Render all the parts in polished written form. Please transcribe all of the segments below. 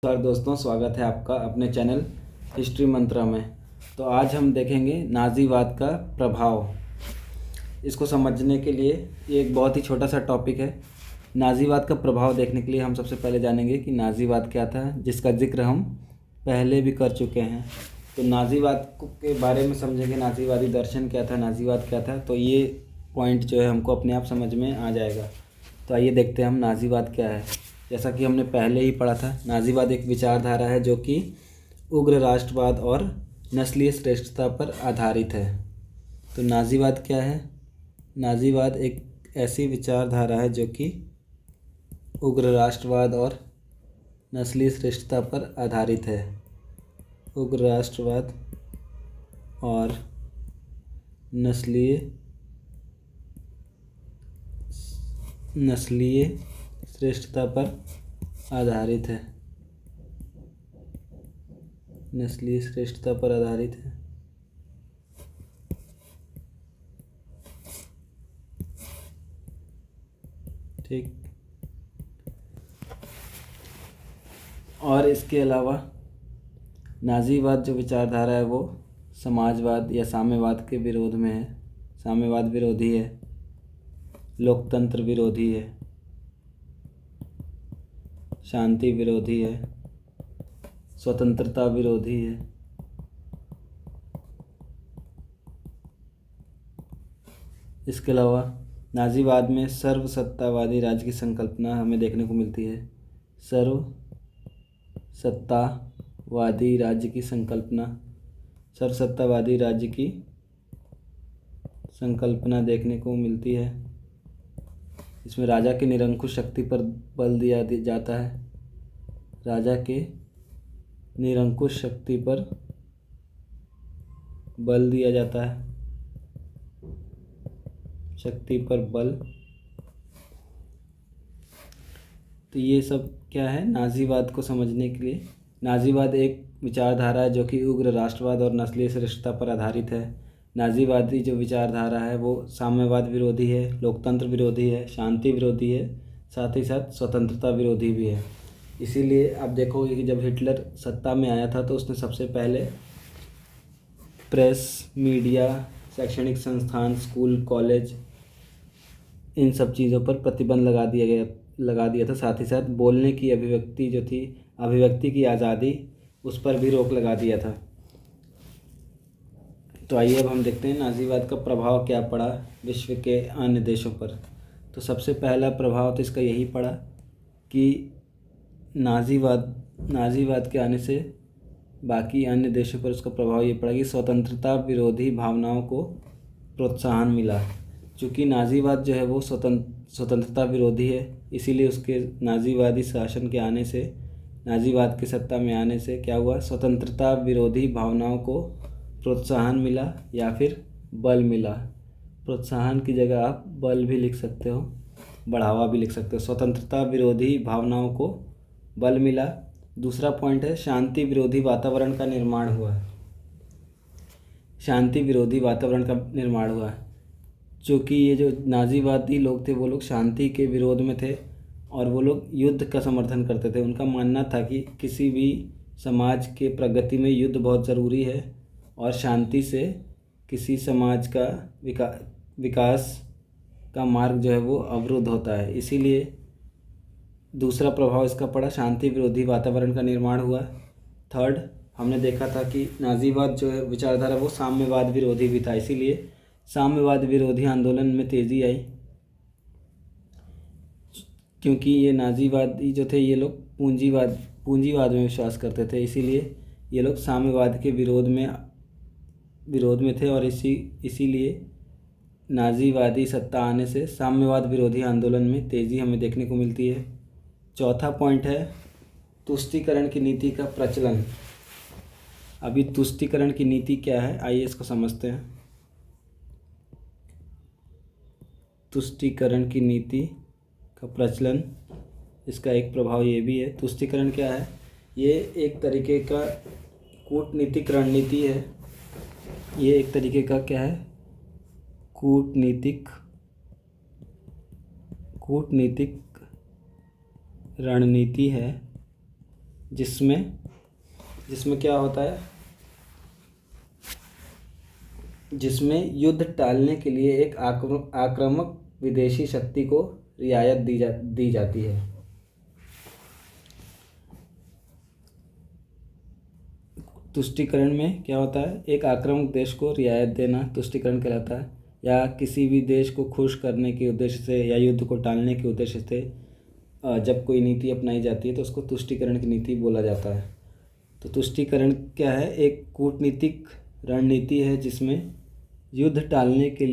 नमस्कार दोस्तों, स्वागत है आपका अपने चैनल हिस्ट्री मंत्रा में। तो आज हम देखेंगे नाज़ीवाद का प्रभाव। इसको समझने के लिए ये एक बहुत ही छोटा सा टॉपिक है। नाज़ीवाद का प्रभाव देखने के लिए हम सबसे पहले जानेंगे कि नाज़ीवाद क्या था, जिसका जिक्र हम पहले भी कर चुके हैं। तो नाज़ीवाद के बारे में समझेंगे, नाज़ीवादी दर्शन क्या था, नाज़ीवाद क्या था, तो ये पॉइंट जो है हमको अपने आप समझ में आ जाएगा। तो आइए देखते हैं हम नाज़ीवाद क्या है। जैसा कि हमने पहले ही पढ़ा था, नाज़ीवाद एक विचारधारा है जो कि उग्र राष्ट्रवाद और नस्लीय श्रेष्ठता पर आधारित है। तो नाज़ीवाद क्या है? नाज़ीवाद एक ऐसी विचारधारा है जो कि उग्र राष्ट्रवाद और नस्लीय श्रेष्ठता पर आधारित है। उग्र राष्ट्रवाद और नस्लीय श्रेष्ठता पर आधारित है। नस्लीय श्रेष्ठता पर आधारित है। ठीक। और इसके अलावा नाज़ीवाद जो विचारधारा है वो समाजवाद या साम्यवाद के विरोध में है। साम्यवाद विरोधी है, लोकतंत्र विरोधी है, शांति विरोधी है, स्वतंत्रता विरोधी है। इसके अलावा नाज़ीवाद में सर्वसत्तावादी राज्य की संकल्पना हमें देखने को मिलती है। सर्वसत्तावादी राज्य की संकल्पना देखने को मिलती है। इसमें राजा की निरंकुश शक्ति पर बल दिया जाता है। राजा के निरंकुश शक्ति पर बल दिया जाता है। शक्ति पर बल। तो ये सब क्या है नाज़ीवाद को समझने के लिए। नाज़ीवाद एक विचारधारा है जो कि उग्र राष्ट्रवाद और नस्लीय श्रेष्ठता पर आधारित है। नाज़ीवादी जो विचारधारा है वो साम्यवाद विरोधी है, लोकतंत्र विरोधी है, शांति विरोधी है, साथ ही साथ स्वतंत्रता विरोधी भी है। इसीलिए आप देखोगे कि जब हिटलर सत्ता में आया था तो उसने सबसे पहले प्रेस, मीडिया, शैक्षणिक संस्थान, स्कूल, कॉलेज, इन सब चीज़ों पर प्रतिबंध लगा दिया था। साथ ही साथ बोलने की अभिव्यक्ति जो थी, अभिव्यक्ति की आज़ादी, उस पर भी रोक लगा दिया था। तो आइए अब हम देखते हैं नाज़ीवाद का प्रभाव क्या पड़ा विश्व के अन्य देशों पर। तो सबसे पहला प्रभाव तो इसका यही पड़ा कि नाज़ीवाद के आने से बाकी अन्य देशों पर उसका प्रभाव ये पड़ा कि स्वतंत्रता विरोधी भावनाओं को प्रोत्साहन मिला। चूँकि नाज़ीवाद जो है वो स्वतंत्रता विरोधी है, इसीलिए उसके नाज़ीवादी शासन के आने से, नाज़ीवाद की सत्ता में आने से क्या हुआ, स्वतंत्रता विरोधी भावनाओं को प्रोत्साहन मिला या फिर बल मिला। प्रोत्साहन की जगह आप बल भी लिख सकते हो, बढ़ावा भी लिख सकते हो। स्वतंत्रता विरोधी भावनाओं को बल मिला। दूसरा पॉइंट है शांति विरोधी वातावरण का निर्माण हुआ। शांति विरोधी वातावरण का निर्माण हुआ। चूँकि ये जो नाज़ीवादी लोग थे वो लोग शांति के विरोध में थे और वो लोग युद्ध का समर्थन करते थे। उनका मानना था कि किसी भी समाज के प्रगति में युद्ध बहुत ज़रूरी है और शांति से किसी समाज का विकास का मार्ग जो है वो अवरुद्ध होता है। इसीलिए दूसरा प्रभाव इसका पड़ा, शांति विरोधी वातावरण का निर्माण हुआ। थर्ड, हमने देखा था कि नाज़ीवाद जो है विचारधारा वो साम्यवाद विरोधी भी था, इसीलिए साम्यवाद विरोधी आंदोलन में तेज़ी आई। क्योंकि ये नाज़ीवादी जो थे ये लोग पूंजीवाद में विश्वास करते थे, इसीलिए ये लोग साम्यवाद के विरोध में थे और इसीलिए नाज़ीवादी सत्ता आने से साम्यवाद विरोधी आंदोलन में तेज़ी हमें देखने को मिलती है। चौथा पॉइंट है तुष्टीकरण की नीति का प्रचलन। अभी तुष्टीकरण की नीति क्या है, आइए इसको समझते हैं। तुष्टीकरण की नीति का प्रचलन, इसका एक प्रभाव ये भी है। तुष्टीकरण क्या है, ये एक तरीके का कूटनीतिक रणनीति है। ये एक तरीके का क्या है, कूटनीतिक रणनीति है जिसमें जिसमें क्या होता है, जिसमें युद्ध टालने के लिए एक आक्रामक विदेशी शक्ति को रियायत दी जाती है। तुष्टीकरण में क्या होता है, एक आक्रामक देश को रियायत देना तुष्टीकरण कहलाता है, या किसी भी देश को खुश करने के उद्देश्य से या युद्ध को टालने के उद्देश्य से जब कोई नीति अपनाई जाती है तो उसको तुष्टीकरण की नीति बोला जाता है। तो तुष्टीकरण क्या है, एक कूटनीतिक रणनीति है जिसमें युद्ध टालने के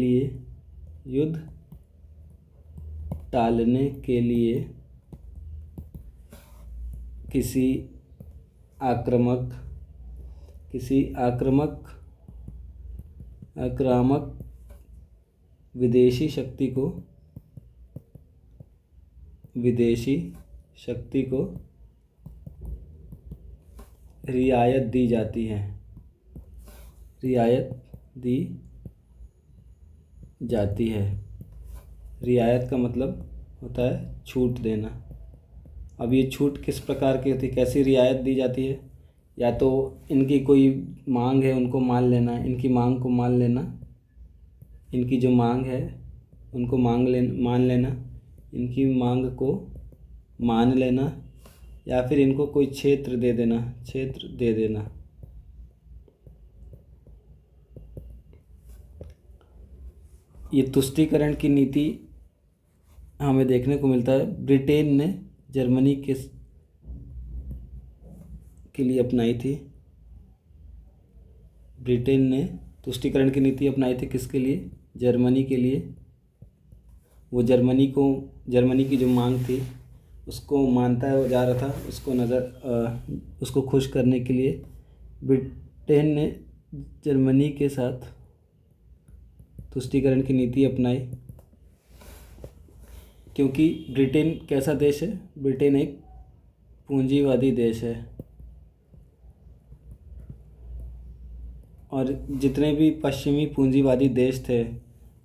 लिए किसी आक्रामक विदेशी शक्ति को रियायत दी जाती है। रियायत का मतलब होता है छूट देना। अब ये छूट किस प्रकार की होती है, कैसी रियायत दी जाती है, या तो इनकी कोई मांग है उनको मान लेना, इनकी मांग को मान लेना, इनकी जो मांग है उनको मान लेना, इनकी मांग को मान लेना, या फिर इनको कोई क्षेत्र दे देना। ये तुष्टीकरण की नीति हमें देखने को मिलता है ब्रिटेन ने जर्मनी के लिए अपनाई थी। ब्रिटेन ने तुष्टीकरण की नीति अपनाई थी किसके लिए, जर्मनी के लिए। वो जर्मनी की जो मांग थी उसको मानता है जा रहा था, उसको खुश करने के लिए ब्रिटेन ने जर्मनी के साथ तुष्टीकरण की नीति अपनाई। क्योंकि ब्रिटेन कैसा देश है, ब्रिटेन एक पूंजीवादी देश है, और जितने भी पश्चिमी पूंजीवादी देश थे,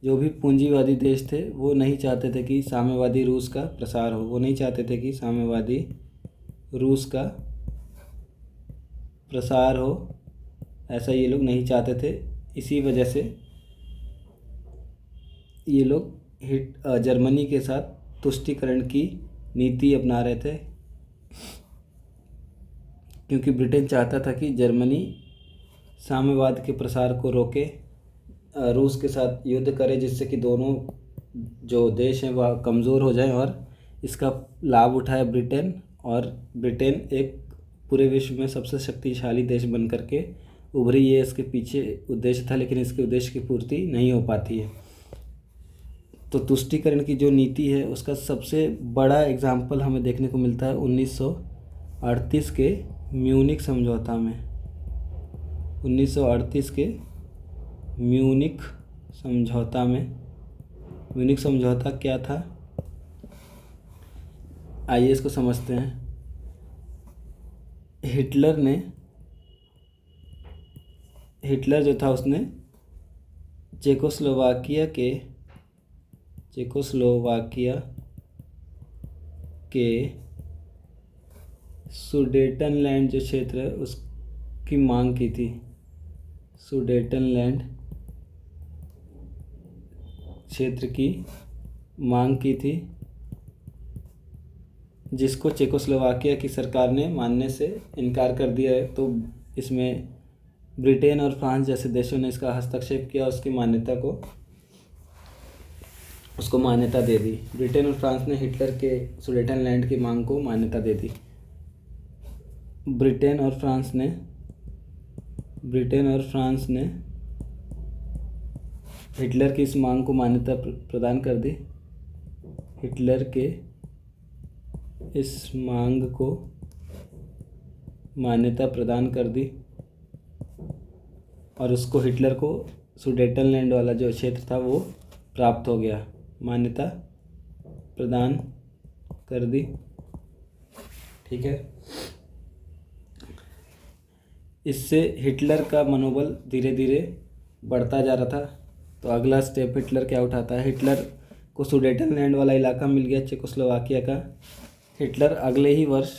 जो भी पूंजीवादी देश थे, वो नहीं चाहते थे कि साम्यवादी रूस का प्रसार हो, वो नहीं चाहते थे कि साम्यवादी रूस का प्रसार हो, ऐसा ये लोग नहीं चाहते थे। इसी वजह से ये लोग जर्मनी के साथ तुष्टीकरण की नीति अपना रहे थे, क्योंकि ब्रिटेन चाहता था कि जर्मनी साम्यवाद के प्रसार को रोके, रूस के साथ युद्ध करे, जिससे कि दोनों जो देश हैं वह कमज़ोर हो जाएं और इसका लाभ उठाए ब्रिटेन, और ब्रिटेन एक पूरे विश्व में सबसे शक्तिशाली देश बन करके उभरी। ये इसके पीछे उद्देश्य था, लेकिन इसके उद्देश्य की पूर्ति नहीं हो पाती है। तो तुष्टीकरण की जो नीति है उसका सबसे बड़ा एग्जाम्पल हमें देखने को मिलता है 1938 के म्यूनिक समझौता में। 1938 के म्यूनिक समझौता क्या था, आइए इसको समझते हैं। हिटलर जो था उसने चेकोस्लोवाकिया के सुडेटनलैंड जो क्षेत्र है उसकी मांग की थी। सुडेटनलैंड क्षेत्र की मांग की थी, जिसको चेकोस्लोवाकिया की सरकार ने मानने से इनकार कर दिया है। तो इसमें ब्रिटेन और फ्रांस जैसे देशों ने इसका हस्तक्षेप किया, उसको मान्यता दे दी। ब्रिटेन और फ्रांस ने हिटलर के सुडेटनलैंड की मांग को मान्यता दे दी। ब्रिटेन और फ्रांस ने हिटलर की इस मांग को मान्यता प्रदान कर दी। हिटलर के इस मांग को मान्यता प्रदान कर दी, और उसको हिटलर को सुडेटनलैंड वाला जो क्षेत्र था वो प्राप्त हो गया, मान्यता प्रदान कर दी। ठीक है, इससे हिटलर का मनोबल धीरे धीरे बढ़ता जा रहा था। तो अगला स्टेप हिटलर क्या उठाता है, हिटलर को सुडेटनलैंड वाला इलाका मिल गया चेकोस्लोवाकिया का। हिटलर अगले ही वर्ष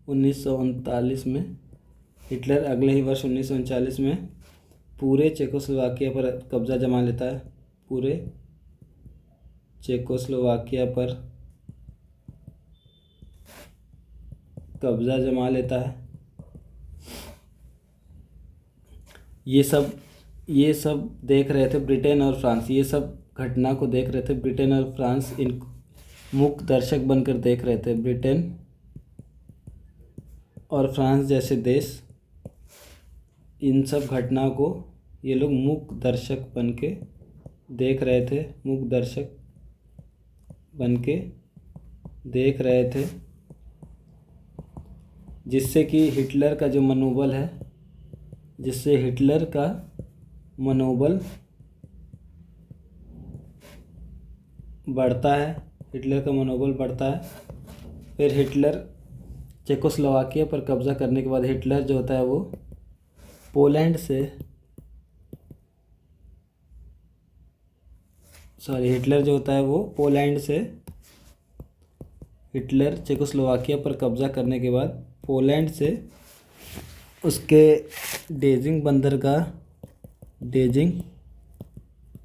1939 में हिटलर अगले ही वर्ष 1939 में पूरे चेकोस्लोवाकिया पर कब्ज़ा जमा लेता है। पूरे चेकोस्लोवाकिया पर कब्ज़ा जमा लेता है। ये सब देख रहे थे ब्रिटेन और फ्रांस। ये सब घटना को देख रहे थे ब्रिटेन और फ्रांस। इन मूक दर्शक बनकर देख रहे थे। ब्रिटेन और फ्रांस जैसे देश इन सब घटनाओं को ये लोग मूक दर्शक बन के देख रहे थे। मूक दर्शक बन के देख रहे थे, जिससे कि हिटलर का जो मनोबल है, जिससे हिटलर का मनोबल बढ़ता है। हिटलर का मनोबल बढ़ता है। फिर हिटलर चेकोस्लोवाकिया पर कब्ज़ा करने के बाद हिटलर जो होता है वो पोलैंड से हिटलर जो होता है वो पोलैंड से हिटलर चेकोस्लोवाकिया पर कब्ज़ा करने के बाद पोलैंड से उसके डेजिंग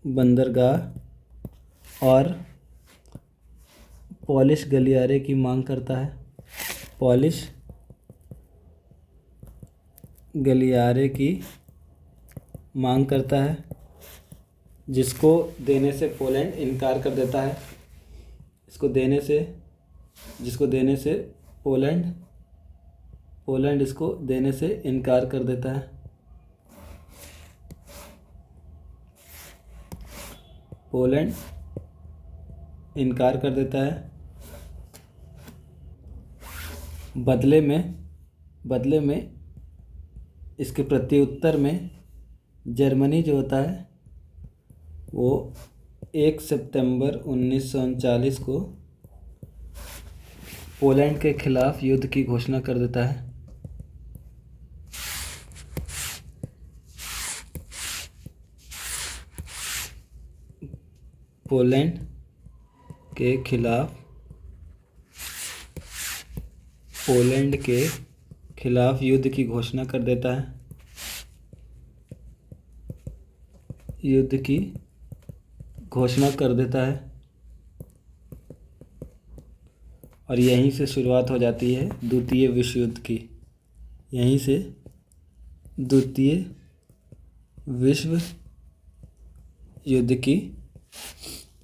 बंदरगाह और पोलिश गलियारे की मांग करता है। पोलिश गलियारे की मांग करता है, जिसको देने से पोलैंड इनकार कर देता है। जिसको देने से पोलैंड इसको देने से इनकार कर देता है। पोलैंड इनकार कर देता है। बदले में इसके प्रत्युत्तर में जर्मनी जो होता है वो 1 सितंबर 1939 को पोलैंड के खिलाफ युद्ध की घोषणा कर देता है। पोलैंड के खिलाफ युद्ध की घोषणा कर देता है। युद्ध की घोषणा कर देता है और यहीं से शुरुआत हो जाती है द्वितीय विश्व युद्ध की। यहीं से द्वितीय विश्व युद्ध की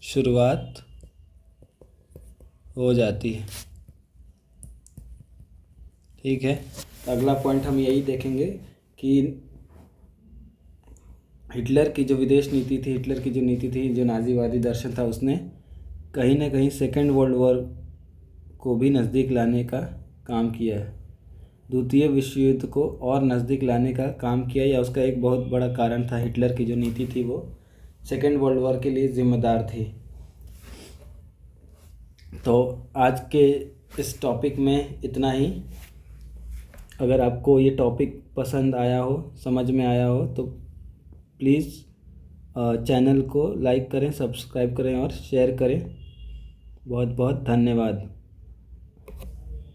शुरुआत हो जाती है। ठीक है, तो अगला पॉइंट हम यही देखेंगे कि हिटलर की जो विदेश नीति थी, हिटलर की जो नीति थी, जो नाज़ीवादी दर्शन था, उसने कहीं ना कहीं सेकेंड वर्ल्ड वॉर को भी नज़दीक लाने का काम किया है। द्वितीय विश्व युद्ध को और नज़दीक लाने का काम किया, या उसका एक बहुत बड़ा कारण था हिटलर की जो नीति थी वो सेकेंड वर्ल्ड वॉर के लिए ज़िम्मेदार थी। तो आज के इस टॉपिक में इतना ही। अगर आपको ये टॉपिक पसंद आया हो, समझ में आया हो, तो प्लीज़ चैनल को लाइक करें, सब्सक्राइब करें और शेयर करें। बहुत बहुत धन्यवाद।